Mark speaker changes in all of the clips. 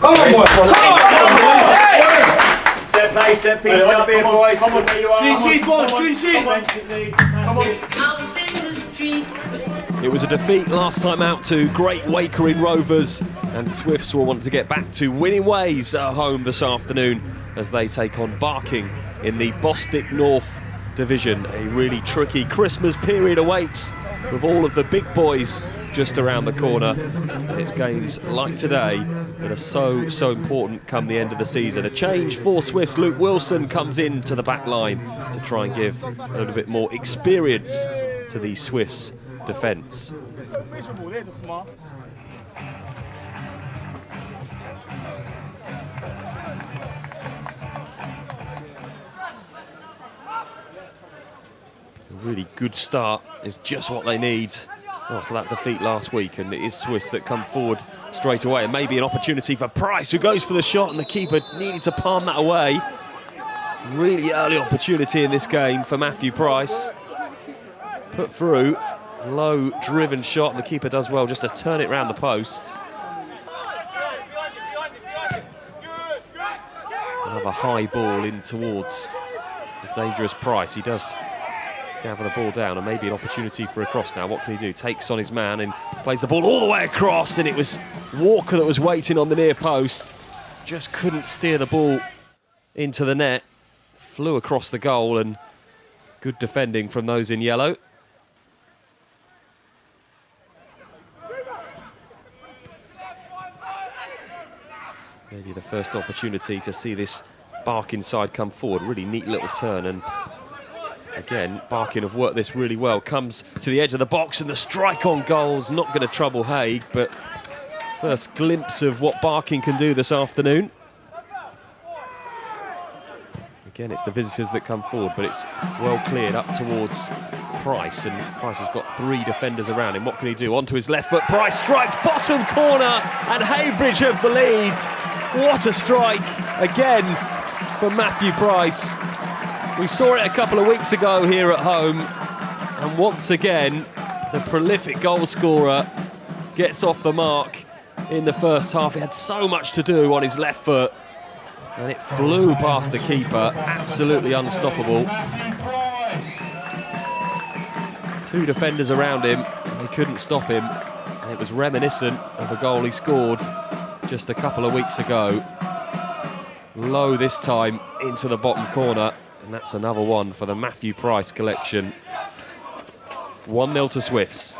Speaker 1: Come on, boys. Come on.
Speaker 2: Set play, set piece up here, boys.
Speaker 1: Come on, clean sheet, boys. Clean sheet.
Speaker 2: Come on.
Speaker 3: It was a defeat last time out to Great Wakering Rovers, and Swifts will want to get back to winning ways at home this afternoon as they take on Barking in the Bostik North Division. A really tricky Christmas period awaits with all of the big boys just around the corner, and it's games like today that are so important come the end of the season. A change for Swifts. Luke Wilson comes into the back line to try and give a little bit more experience to the Swifts defence. A really good start is just what they need after that defeat last week, and it is Swifts that come forward straight away, and maybe an opportunity for Price, who goes for the shot, and the keeper needed to palm that away. Really early opportunity in this game for Matthew Price. Put through, low driven shot, and the keeper does well just to turn it round the post. Another high ball in towards the dangerous Price. He does gather the ball down, and maybe an opportunity for a cross now. What can he do? Takes on his man and plays the ball all the way across, and it was Walker that was waiting on the near post. Just couldn't steer the ball into the net. Flew across the goal, and good defending from those in yellow. Maybe the first opportunity to see this Barking side come forward. Really neat little turn, and again, Barking have worked this really well. Comes to the edge of the box, and the strike on goal's not going to trouble Haig, but first glimpse of what Barking can do this afternoon. Again, it's the visitors that come forward, but it's well cleared up towards Price, and Price has got three defenders around him. What can he do? Onto his left foot, Price strikes, bottom corner, and Heybridge have the lead. What a strike, again, from Matthew Price. We saw it a couple of weeks ago here at home, and once again, the prolific goal scorer gets off the mark in the first half. He had so much to do on his left foot, and it flew past the keeper, absolutely unstoppable. Two defenders around him, and they couldn't stop him, and it was reminiscent of a goal he scored just a couple of weeks ago. Low this time into the bottom corner, and that's another one for the Matthew Price collection. 1-0 to Swifts.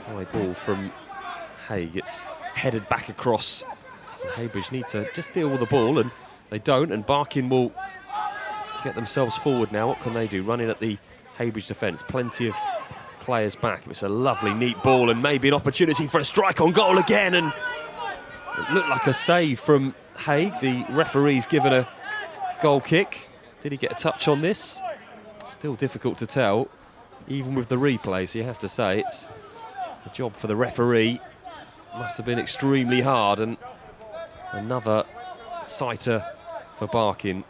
Speaker 3: High ball from Haig. It's headed back across. Heybridge need to just deal with the ball, and they don't, and Barking will get themselves forward now. What can they do? Running at the Heybridge defence. Plenty of players back. It's a lovely, neat ball, and maybe an opportunity for a strike on goal again, and it looked like a save from Haig. The referee's given a goal kick. Did he get a touch on this? Still difficult to tell, even with the replay, so you have to say it's a job for the referee. Must have been extremely hard, and another sighter for Barking.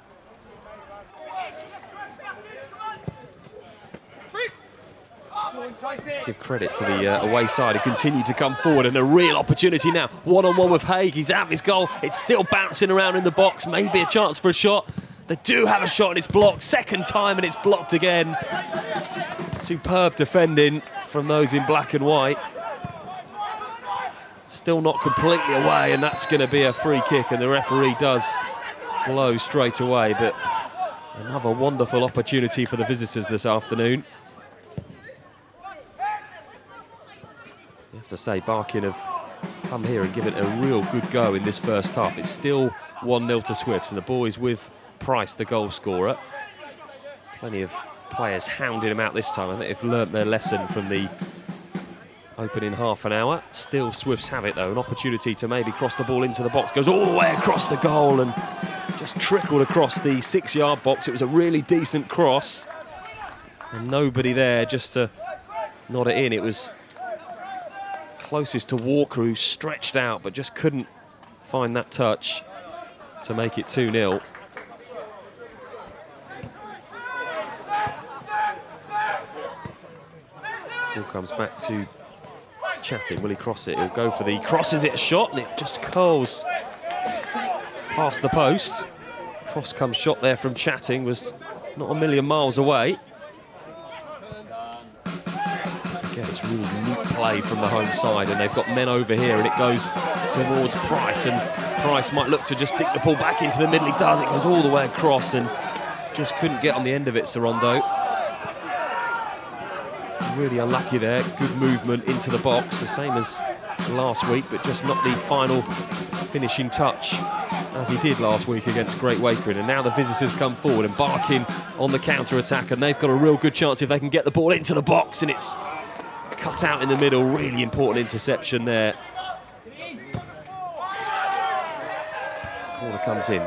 Speaker 3: Give credit to the away side who continue to come forward, and a real opportunity now. One-on-one with Haig. He's out of his goal. It's still bouncing around in the box. Maybe a chance for a shot. They do have a shot, and it's blocked. Second time, and it's blocked again. Superb defending from those in black and white. Still not completely away, and that's going to be a free kick, and the referee does blow straight away. But another wonderful opportunity for the visitors this afternoon. You have to say, Barking have come here and given it a real good go in this first half. It's still 1-0 to Swifts, and the boys with Price, the goal scorer. Plenty of players hounding him out this time. I think they've learnt their lesson from the opening half an hour. Still Swifts have it though, an opportunity to maybe cross the ball into the box. Goes all the way across the goal and just trickled across the 6-yard box. It was a really decent cross, and nobody there just to nod it in. It was closest to Walker, who stretched out but just couldn't find that touch to make it 2-0. Ball comes back to Chatting. Will he cross it? He'll go for the... Crosses it a shot and it just curls past the post. Cross comes shot there from Chatting, was not a million miles away. Again, it's really neat play from the home side, and they've got men over here, and it goes towards Price, and Price might look to just stick the ball back into the middle. He does. It goes all the way across and just couldn't get on the end of it, Sorondo. Really unlucky there. Good movement into the box, the same as last week, but just not the final finishing touch as he did last week against Great Wakering. And now the visitors come forward and Barking on the counter-attack, and they've got a real good chance if they can get the ball into the box, and it's cut out in the middle. Really important interception there. Corner comes in,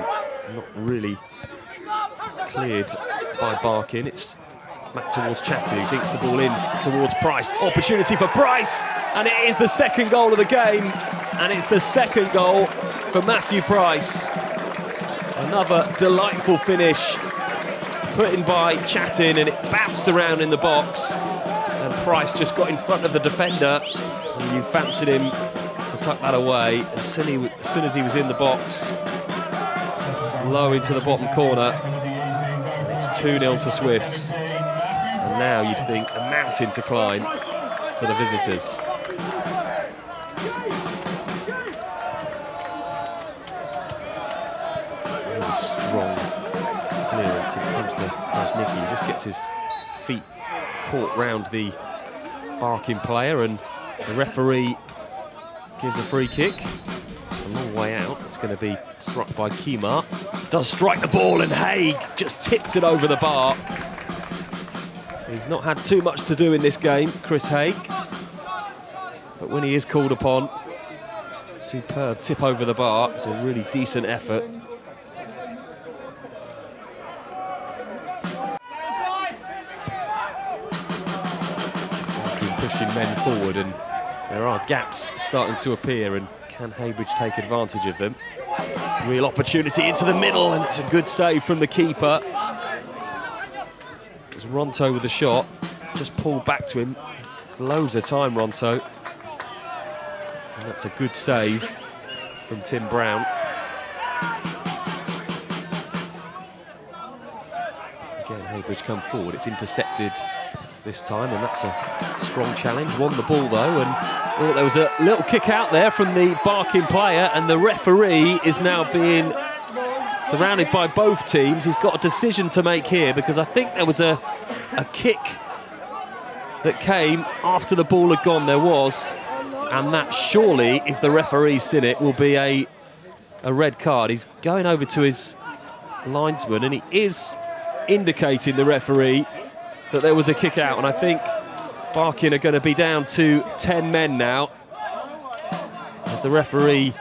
Speaker 3: not really cleared by Barking. It's back towards Chatty, who dinks the ball in towards Price. Opportunity for Price, and it is the second goal of the game, and it's the second goal for Matthew Price. Another delightful finish put in by Chattin, and it bounced around in the box, and Price just got in front of the defender, and you fancied him to tuck that away as soon as he was in the box. Low into the bottom corner, and it's 2-0 to Swifts. And now you'd think a mountain to climb for the visitors. Really strong clearance. It comes to Krasnicki. He just gets his feet caught round the Barking player, and the referee gives a free kick. It's a long way out. It's going to be struck by Kemar. Does strike the ball, and Haig just tips it over the bar. He's not had too much to do in this game, Chris Haig. But when he is called upon, superb tip over the bar. It's a really decent effort. Pushing men forward, and there are gaps starting to appear, and can Heybridge take advantage of them? Real opportunity into the middle, and it's a good save from the keeper. It was Ronto with the shot, just pulled back to him. Loads of time, Ronto. And that's a good save from Tim Brown. Again, Heybridge come forward. It's intercepted this time, and that's a strong challenge. Won the ball though, and there was a little kick out there from the Barking player, and the referee is now being surrounded by both teams. He's got a decision to make here, because I think there was a kick that came after the ball had gone. There was, and that surely, if the referee's seen it, will be a red card. He's going over to his linesman, and he is indicating, the referee, that there was a kick out, and I think Barking are going to be down to 10 men now as the referee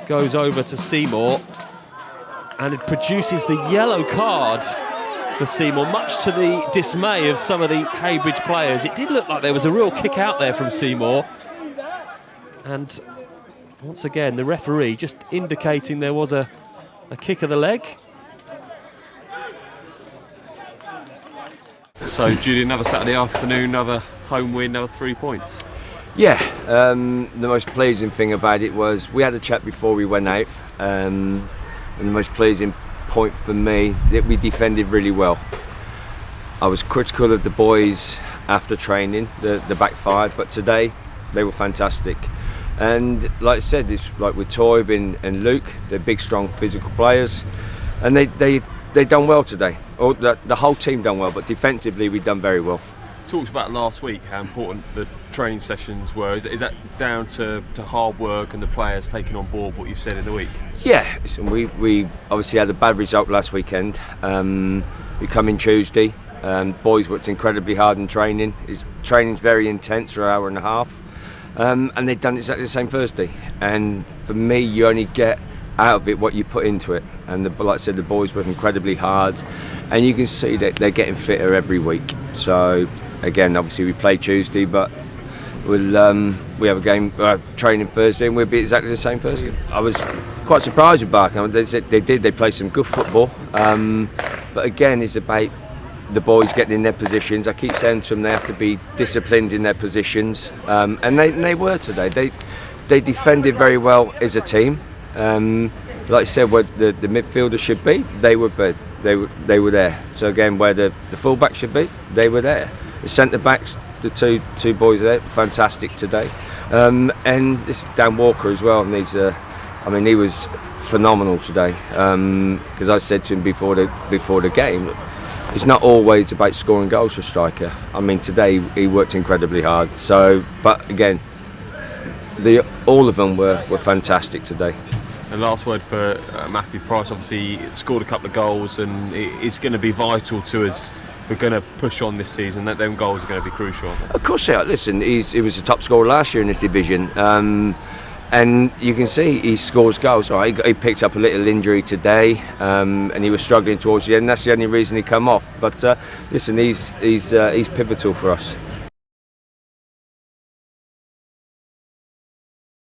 Speaker 3: goes over to Seymour, and it produces the yellow card for Seymour, much to the dismay of some of the Heybridge players. It did look like there was a real kick out there from Seymour, and once again the referee just indicating there was a kick of the leg. So, Judy, another Saturday afternoon, another home win, another 3 points.
Speaker 4: Yeah, the most pleasing thing about it was we had a chat before we went out, and the most pleasing point for me, that we defended really well. I was critical of the boys after training, the back five, but today they were fantastic. And like I said, it's like with Toib and Luke, they're big, strong, physical players, and they done well today. The whole team done well, but defensively we've done very well.
Speaker 3: Talked about last week how important the training sessions were. Is that down to hard work and the players taking on board what you've said in the week?
Speaker 4: Yeah, listen, we obviously had a bad result last weekend. We come in Tuesday. Boys worked incredibly hard in training. Training's very intense for an hour and a half, and they've done exactly the same Thursday. And for me, you only get out of it what you put into it. And like I said, the boys work incredibly hard, and you can see that they're getting fitter every week. So again, obviously we play Tuesday, but we have a game training Thursday, and we'll be exactly the same Thursday. I was quite surprised with Barking. They played some good football, but again, it's about the boys getting in their positions. I keep saying to them they have to be disciplined in their positions, and they were today. They defended very well as a team. Like I said, where the midfielders should be, they were there. So again, where the fullback should be, they were there. The centre backs, the two boys there, fantastic today. And this Dan Walker as well needs a. I mean, he was phenomenal today. Because I said to him before the game, it's not always about scoring goals for a striker. I mean, today he worked incredibly hard. So, but again, all of them were fantastic today.
Speaker 5: And last word for Matthew Price. Obviously, he scored a couple of goals, and it's going to be vital to us. We're going to push on this season. That them goals are going to be crucial.
Speaker 4: Of course, yeah. Listen, he was the top scorer last year in this division, and you can see he scores goals. Right, he picked up a little injury today, and he was struggling towards the end. That's the only reason he come off. But listen, he's pivotal for us.